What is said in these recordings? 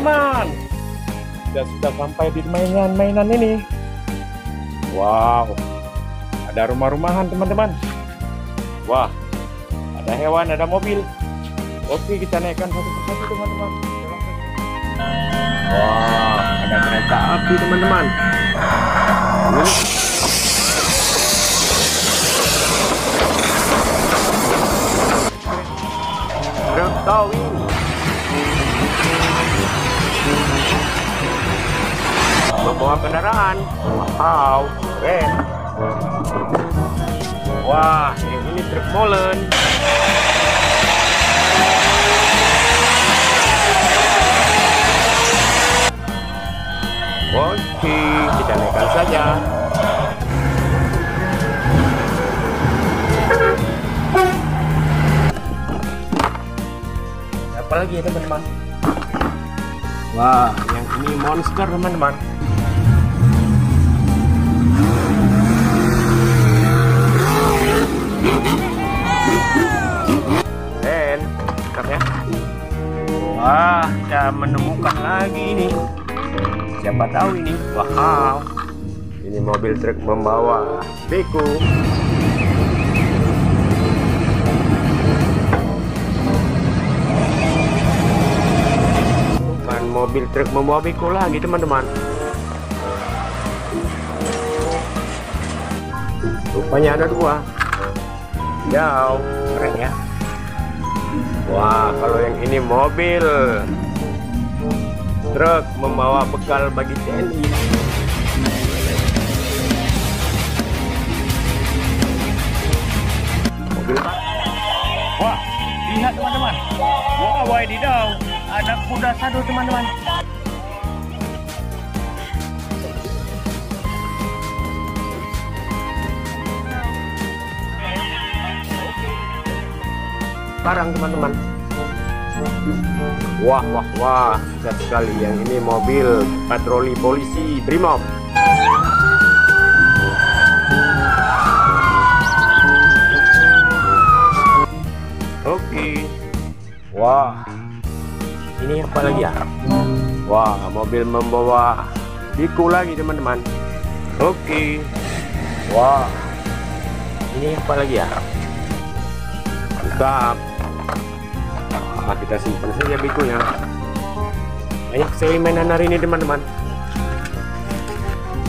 teman-teman. Kita sudah sampai di mainan ini. Wow, ada rumah-rumahan teman-teman. Wah, ada hewan, ada mobil. Oke, kita naikkan satu persatu teman-teman. Wah, ada kereta api teman-teman. Truk towing. Membawa kendaraan. Wow, keren. Wah, ini truk molen. Oke, kita naikkan saja. Apa lagi ya teman-teman? Wah, yang ini monster teman-teman. Dan, ya. Wah, kita menemukan lagi ini. Siapa tahu ini? Wow, ini mobil truk membawa beko. Bukan mobil truk membawa beko lagi teman-teman. Rupanya ada dua. Jauh, keren ya. Wah, kalau yang ini mobil truk membawa bekal bagi TNI. Mobil. Wah, lihat teman-teman. Wah, wadidaw, ada kuda satu teman-teman. Sekarang teman-teman. Wah, besar sekali. Yang ini mobil patroli polisi Brimob. Oke. Wah, ini apa lagi ya? Wah, mobil membawa beko lagi teman-teman. Oke. Wah, ini apa lagi ya? Mantap. Nah, kita simpan saja bekonya. Banyak sekali mainan hari ini teman-teman.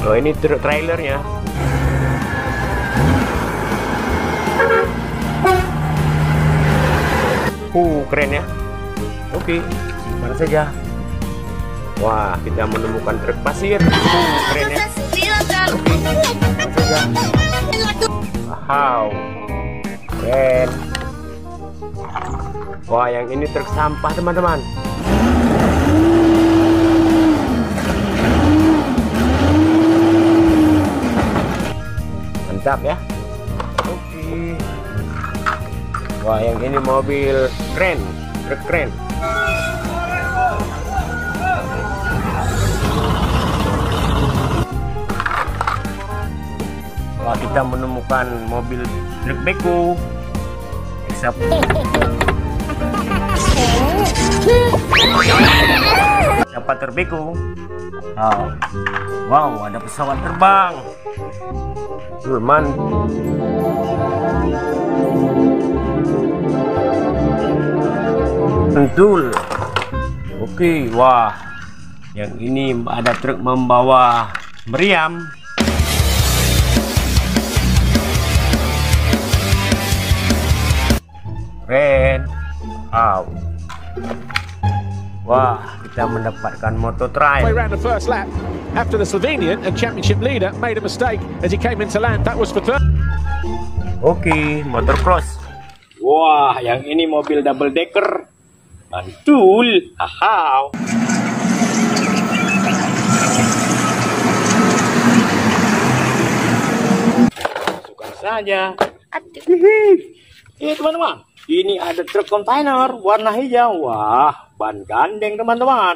Oh, ini trailernya. Keren ya. Oke, simpan saja. Wah, kita menemukan truk pasir. Keren ya. Simpan saja. Wow, keren. Wah, yang ini truk sampah teman-teman. Mantap ya. Oke. Wah, yang ini mobil keren, truk keren. Wah, kita menemukan mobil truk beko. Siapa terbeko? Oh. Wow, ada pesawat terbang. Turman. Betul. Oke, wah. Yang ini ada truk membawa meriam. Keren. Wow. Wah, kita mendapatkan motor trail. Way round the first lap after the Slovenian and championship leader made a mistake as he came into land. That was for third. Oke, motor cross. Wah, yang ini mobil double decker. Mantul. Haha. Masukkan saja. Ini teman-teman. Ini ada truk kontainer warna hijau. Wah, ban gandeng teman-teman.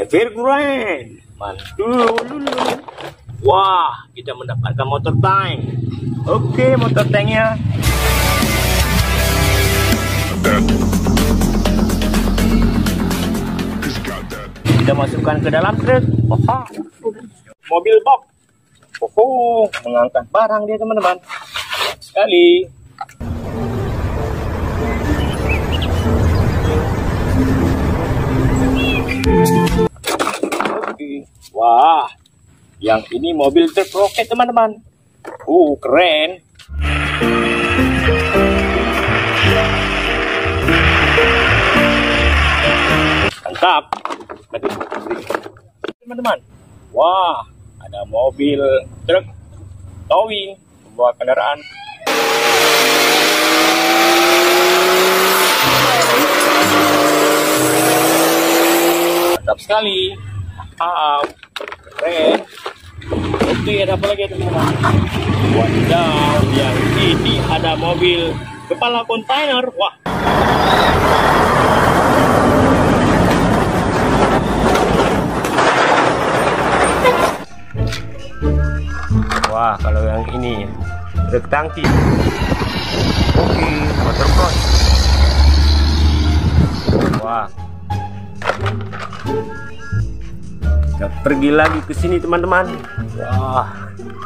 Evergrande. Mantul. Wah, kita mendapatkan motor tank. Oke, motor tanknya. Kita masukkan ke dalam truk. Mobil box. Mengangkat barang dia teman-teman. Sekali. Oke. Wah, yang ini mobil truk roket teman-teman. Keren. Mantap. Teman-teman. Wah, ada mobil truk towing membawa kendaraan. Mantap sekali. Keren. Oke, ada apa lagi teman-teman? Wadaw, yang ini ada mobil kepala kontainer. Wah. Wah, kalau yang ini truk tangki. Oke, motor cross. Wah. Kita pergi lagi ke sini teman-teman. Wah,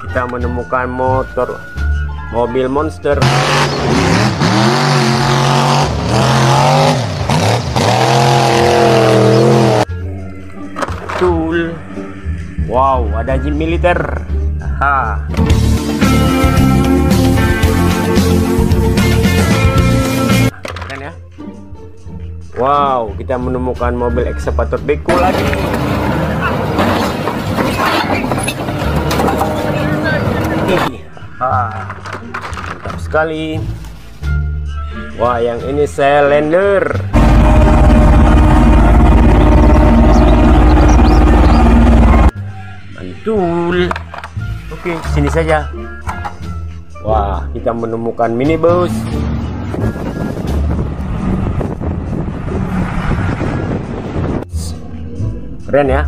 kita menemukan mobil monster. Betul. Wow, ada jeep militer. Aha. Keren ya. Wow, kita menemukan mobil ekskavator beko lagi. Mantap sekali. Wah, yang ini Cylinder. Mantul. Oke, sini saja. Wah, kita menemukan minibus. Keren ya.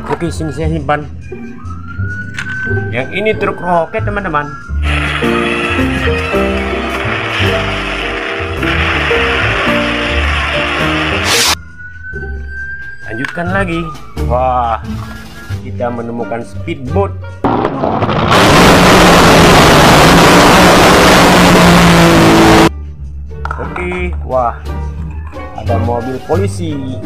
Oke, sini saya simpan. Yang ini truk roket teman-teman. Lanjutkan lagi. Wah, kita menemukan speedboat. Oke, wah, ada mobil polisi.